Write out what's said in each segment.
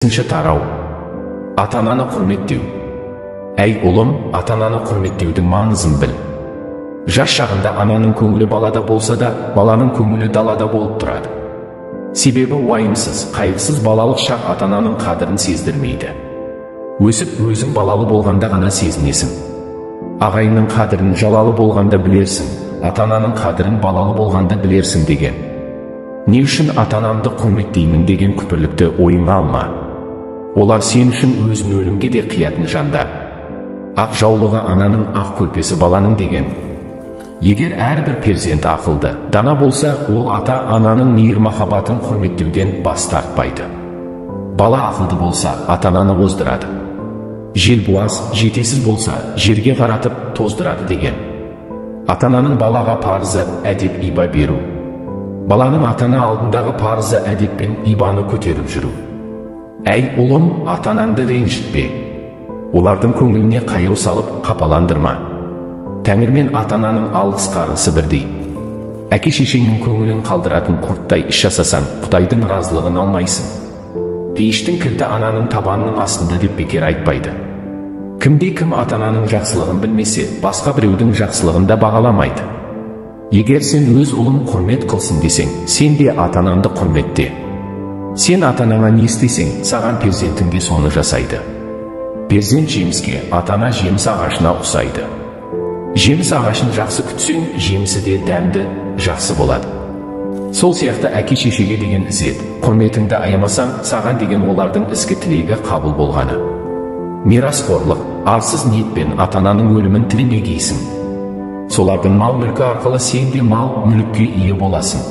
Бесінші тарау. Ата-ананы құрметтеу. Әй ұлым, ата-ананы құрметтеудің маңызын біл. Жас шағында ананың көңілі балада болса да, баланың көңілі далада болып тұрады. Себебі уайымсыз, қайғысыз балалық шақ ата-ананың қадірін сездірмейді. Өсіп, өзің балалы болғанда ғана сезінесің. Ағайынның қадірін жалалы болғанда білерсің, ата-ананың қадірін балалы болғанда білерсің деген. Не үшін ата-анамды құрметтеймін деген күпірлікті ойыңа алма. Олар сен үшін өзін өлімге де қиятын жандар. Ақ жаулығы ананың, ақ көрпесі баланың деген. Егер әрбір перзент ақылды, дана болса, ол ата-ананың мейір-махаббатын құрметтеуден бас тартпайды. Бала ақылды болса, ата-ананы оздырады. Желбуаз, жетесіз болса, жерге қаратып тоздырады деген. Ата-ананың балаға парызы әдеп иба беру. Баланың ата-ана алдындағы парызы әдеп пен ибаны көтеріп жүру. Әй ұлым, ата-анаңды ренжітпе. Олардың көңіліне қайыр салып қапаландырма. Тәңір мен ата-ананың алғыс қарғысы бірдей. Әке-шешеңнің көңілін қалдыратын құрттай іс жасасаң, Құдайдың разылығын алмайсың. Пейіштің кілті ананың табанының астында деп бекер айтпайды. Кімде-кім ата-ананың жақсылығын білмесе, басқа біреудің жақсылығын да бағаламайды. Егер сен өз ұлың құрмет қылсын десең, сен де ата-анаңды құрметте. Сен ата-анаңа не істесең, саған перзентің де соны жасайды. Перзент жеміске, ата-ана жеміс ағашына ұқсайды. Жеміс ағашын жақсы күтсең, жемісі де дәмді, жақсы болады. Сол сияқты әке-шешеге деген ізет, құрметіңді аямасаң, саған деген олардың ізгі тілегі қабыл болғаны. Мирасқорлық, арсыз ниетпен ата-ананың өлімін тілемегейсің. Солардың мал-мүлкі арқылы сен де мал-мүлікке ие боласың.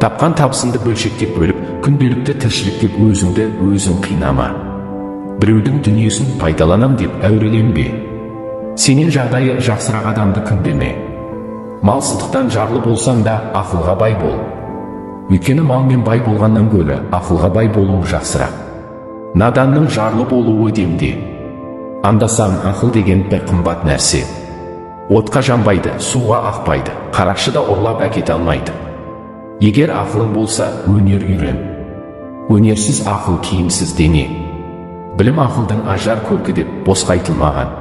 Тапқан табысыңды бөлшектеп бөліп, күнделікті тіршіліктеп өзіңді өзің қинама. Біреудің дүниесін пайдаланам деп әуреленбе. Сенен жағдайы жақсырақ адамды күндеме. Малсыздықтан жарлы болсаң да ақылға бай бол. Өйткені малмен бай болғаннан гөрі ақылға бай болуы жақсырақ. Наданның жарлы болуы демде. Андасаң ақыл деген бір қымбат нәрсе. Отқа жанбайды, суға ақпайды, қарақшы да ұрлап әкете алмайды. Егер ақылың болса, өнер үйрен. Өнерсіз ақыл киімсіз дене. Білім ақылдың ажар көркі деп босқа айтылмаған.